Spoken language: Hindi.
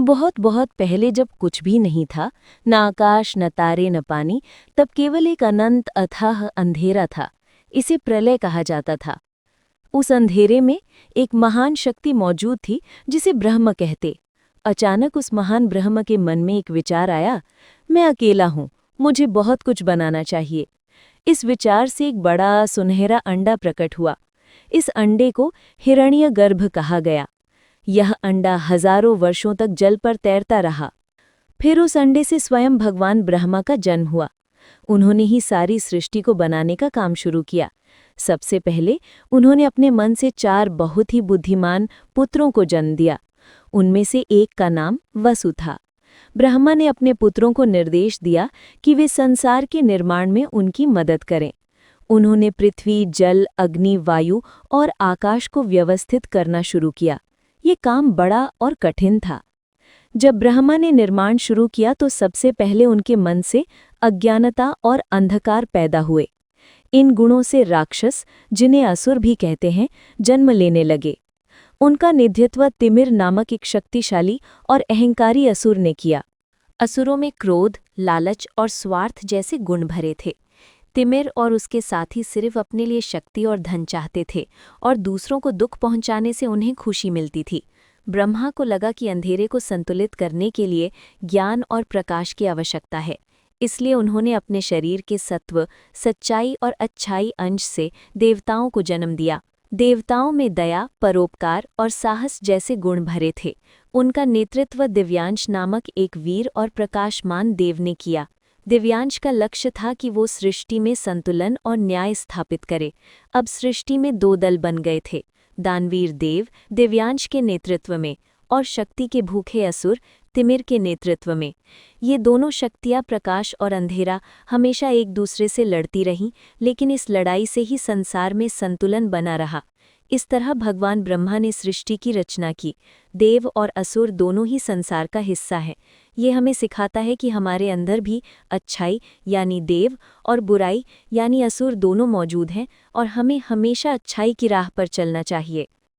बहुत बहुत पहले जब कुछ भी नहीं था, न आकाश न तारे न पानी, तब केवल एक अनंत अथाह अंधेरा था। इसे प्रलय कहा जाता था। उस अंधेरे में एक महान शक्ति मौजूद थी जिसे ब्रह्म कहते। अचानक उस महान ब्रह्म के मन में एक विचार आया, मैं अकेला हूँ, मुझे बहुत कुछ बनाना चाहिए। इस विचार से एक बड़ा सुनहरा अंडा प्रकट हुआ। इस अंडे को हिरण्यगर्भ कहा गया। यह अंडा हजारों वर्षों तक जल पर तैरता रहा। फिर उस अंडे से स्वयं भगवान ब्रह्मा का जन्म हुआ। उन्होंने ही सारी सृष्टि को बनाने का काम शुरू किया। सबसे पहले उन्होंने अपने मन से 4 बहुत ही बुद्धिमान पुत्रों को जन्म दिया। उनमें से एक का नाम वसु था। ब्रह्मा ने अपने पुत्रों को निर्देश दिया कि वे संसार के निर्माण में उनकी मदद करें। उन्होंने पृथ्वी, जल, अग्नि, वायु और आकाश को व्यवस्थित करना शुरू किया। ये काम बड़ा और कठिन था। जब ब्रह्मा ने निर्माण शुरू किया तो सबसे पहले उनके मन से अज्ञानता और अंधकार पैदा हुए। इन गुणों से राक्षस, जिन्हें असुर भी कहते हैं, जन्म लेने लगे। उनका नेतृत्व तिमिर नामक एक शक्तिशाली और अहंकारी असुर ने किया। असुरों में क्रोध, लालच और स्वार्थ जैसे गुण भरे थे। तिमिर और उसके साथी सिर्फ अपने लिए शक्ति और धन चाहते थे और दूसरों को दुख पहुंचाने से उन्हें खुशी मिलती थी। ब्रह्मा को लगा कि अंधेरे को संतुलित करने के लिए ज्ञान और प्रकाश की आवश्यकता है। इसलिए उन्होंने अपने शरीर के सत्व, सच्चाई और अच्छाई अंश से देवताओं को जन्म दिया। देवताओं में दया, परोपकार और साहस जैसे गुण भरे थे। उनका नेतृत्व दिव्यांश नामक एक वीर और प्रकाशमान देव ने किया। दिव्यांश का लक्ष्य था कि वो सृष्टि में संतुलन और न्याय स्थापित करे। अब सृष्टि में 2 दल बन गए थे, दानवीर देव दिव्यांश के नेतृत्व में और शक्ति के भूखे असुर तिमिर के नेतृत्व में। ये दोनों शक्तियाँ, प्रकाश और अंधेरा, हमेशा एक दूसरे से लड़ती रहीं, लेकिन इस लड़ाई से ही संसार में संतुलन बना रहा। इस तरह भगवान ब्रह्मा ने सृष्टि की रचना की। देव और असुर दोनों ही संसार का हिस्सा हैं। ये हमें सिखाता है कि हमारे अंदर भी अच्छाई यानी देव और बुराई यानी असुर दोनों मौजूद हैं और हमें हमेशा अच्छाई की राह पर चलना चाहिए।